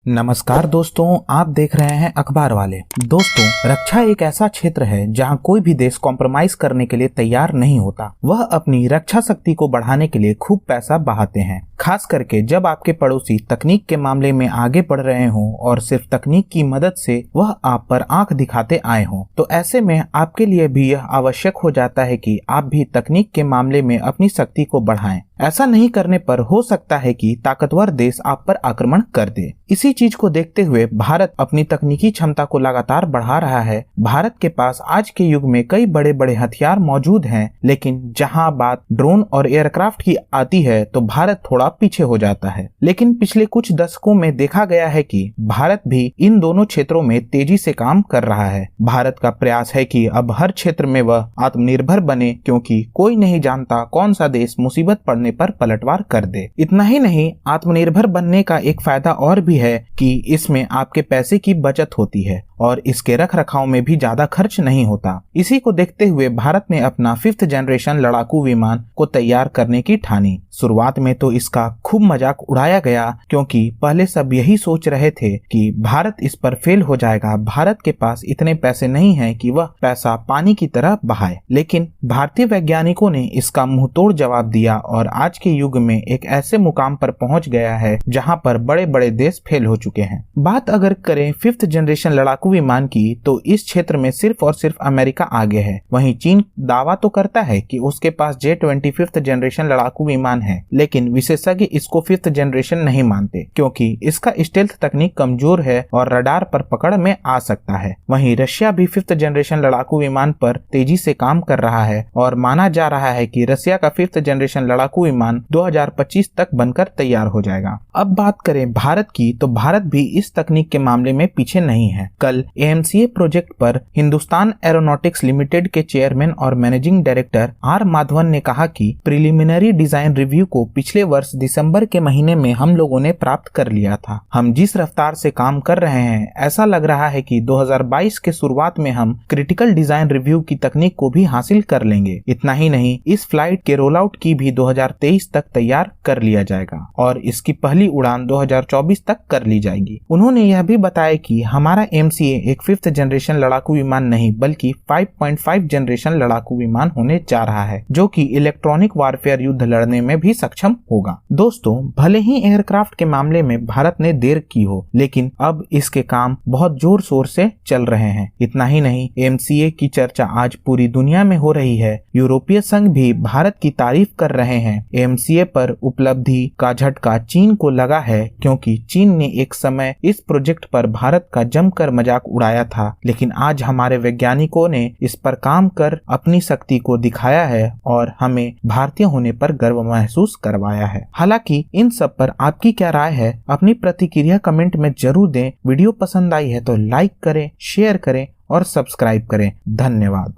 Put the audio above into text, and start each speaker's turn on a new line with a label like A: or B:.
A: नमस्कार दोस्तों, आप देख रहे हैं अखबार वाले। दोस्तों, रक्षा एक ऐसा क्षेत्र है जहां कोई भी देश कॉम्प्रोमाइज करने के लिए तैयार नहीं होता। वह अपनी रक्षा शक्ति को बढ़ाने के लिए खूब पैसा बहाते हैं, खास करके जब आपके पड़ोसी तकनीक के मामले में आगे बढ़ रहे हों और सिर्फ तकनीक की मदद से वह आप पर आंख दिखाते आए हों। तो ऐसे में आपके लिए भी यह आवश्यक हो जाता है कि आप भी तकनीक के मामले में अपनी शक्ति को बढ़ाएं। ऐसा नहीं करने पर हो सकता है कि ताकतवर देश आप पर आक्रमण कर दे। इसी चीज को देखते हुए भारत अपनी तकनीकी क्षमता को लगातार बढ़ा रहा है। भारत के पास आज के युग में कई बड़े बड़े हथियार मौजूद हैं, लेकिन जहां बात ड्रोन और एयरक्राफ्ट की आती है तो भारत थोड़ा पीछे हो जाता है। लेकिन पिछले कुछ दशकों में देखा गया है कि भारत भी इन दोनों क्षेत्रों में तेजी से काम कर रहा है। भारत का प्रयास है कि अब हर क्षेत्र में वह आत्मनिर्भर बने, क्योंकि कोई नहीं जानता कौन सा देश मुसीबत पड़ने पर पलटवार कर दे। इतना ही नहीं, आत्मनिर्भर बनने का एक फायदा और भी है कि इसमें आपके पैसे की बचत होती है और इसके रख रखाव में भी ज्यादा खर्च नहीं होता। इसी को देखते हुए भारत ने अपना 5th जनरेशन लड़ाकू विमान को तैयार करने की ठानी। शुरुआत में तो इसका खूब मजाक उड़ाया गया, क्योंकि पहले सब यही सोच रहे थे कि भारत इस पर फेल हो जाएगा, भारत के पास इतने पैसे नहीं हैं कि वह पैसा पानी की तरह बहाए। लेकिन भारतीय वैज्ञानिकों ने इसका मुंहतोड़ जवाब दिया और आज के युग में एक ऐसे मुकाम पर पहुंच गया है जहां पर बड़े बड़े देश फेल हो चुके हैं। बात अगर करें 5th जनरेशन लड़ाकू विमान की, तो इस क्षेत्र में सिर्फ और सिर्फ अमेरिका आगे है। वहीं चीन दावा तो करता है कि उसके पास J-20 5th जनरेशन लड़ाकू विमान है, लेकिन विशेषज्ञ इसको 5th जनरेशन नहीं मानते, क्योंकि इसका स्टेल्थ तकनीक कमजोर है और रडार पर पकड़ में आ सकता है। वहीं रशिया भी 5th जनरेशन लड़ाकू विमान पर तेजी से काम कर रहा है और माना जा रहा है कि रशिया का 5th जनरेशन लड़ाकू विमान 2025 तक बनकर तैयार हो जाएगा। अब बात करें भारत की, तो भारत भी इस तकनीक के मामले में पीछे नहीं है। कल AMCA प्रोजेक्ट पर हिंदुस्तान एरोनॉटिक्स लिमिटेड के चेयरमैन और मैनेजिंग डायरेक्टर R माधवन ने कहा कि प्रिलिमिनरी डिजाइन रिव्यू को पिछले वर्ष दिसंबर के महीने में हम लोगों ने प्राप्त कर लिया था। हम जिस रफ्तार से काम कर रहे हैं, ऐसा लग रहा है कि 2022 के शुरुआत में हम क्रिटिकल डिजाइन रिव्यू की तकनीक को भी हासिल कर लेंगे। इतना ही नहीं, इस फ्लाइट के रोल आउट की भी 2023 तक तैयार कर लिया जाएगा और इसकी पहली उड़ान 2024 तक कर ली जाएगी। उन्होंने यह भी बताया कि हमारा AMCA एक 5th जनरेशन लड़ाकू विमान नहीं बल्कि 5.5 जनरेशन लड़ाकू विमान होने जा रहा है, जो कि इलेक्ट्रॉनिक वारफेयर युद्ध लड़ने में भी सक्षम होगा। दोस्तों, भले ही एयरक्राफ्ट के मामले में भारत ने देर की हो, लेकिन अब इसके काम बहुत जोर शोर से चल रहे हैं। इतना ही नहीं, AMCA की चर्चा आज पूरी दुनिया में हो रही है। यूरोपीय संघ भी भारत की तारीफ कर रहे हैं। AMCA पर उपलब्धि का झटका चीन को लगा है, क्योंकि चीन ने एक समय इस प्रोजेक्ट पर भारत का जमकर मजाक उड़ाया था, लेकिन आज हमारे वैज्ञानिकों ने इस पर काम कर अपनी शक्ति को दिखाया है और हमें भारतीय होने पर गर्व महसूस करवाया है। हालांकि इन सब पर आपकी क्या राय है, अपनी प्रतिक्रिया कमेंट में जरूर दें। वीडियो पसंद आई है तो लाइक करें, शेयर करें और सब्सक्राइब करें। धन्यवाद।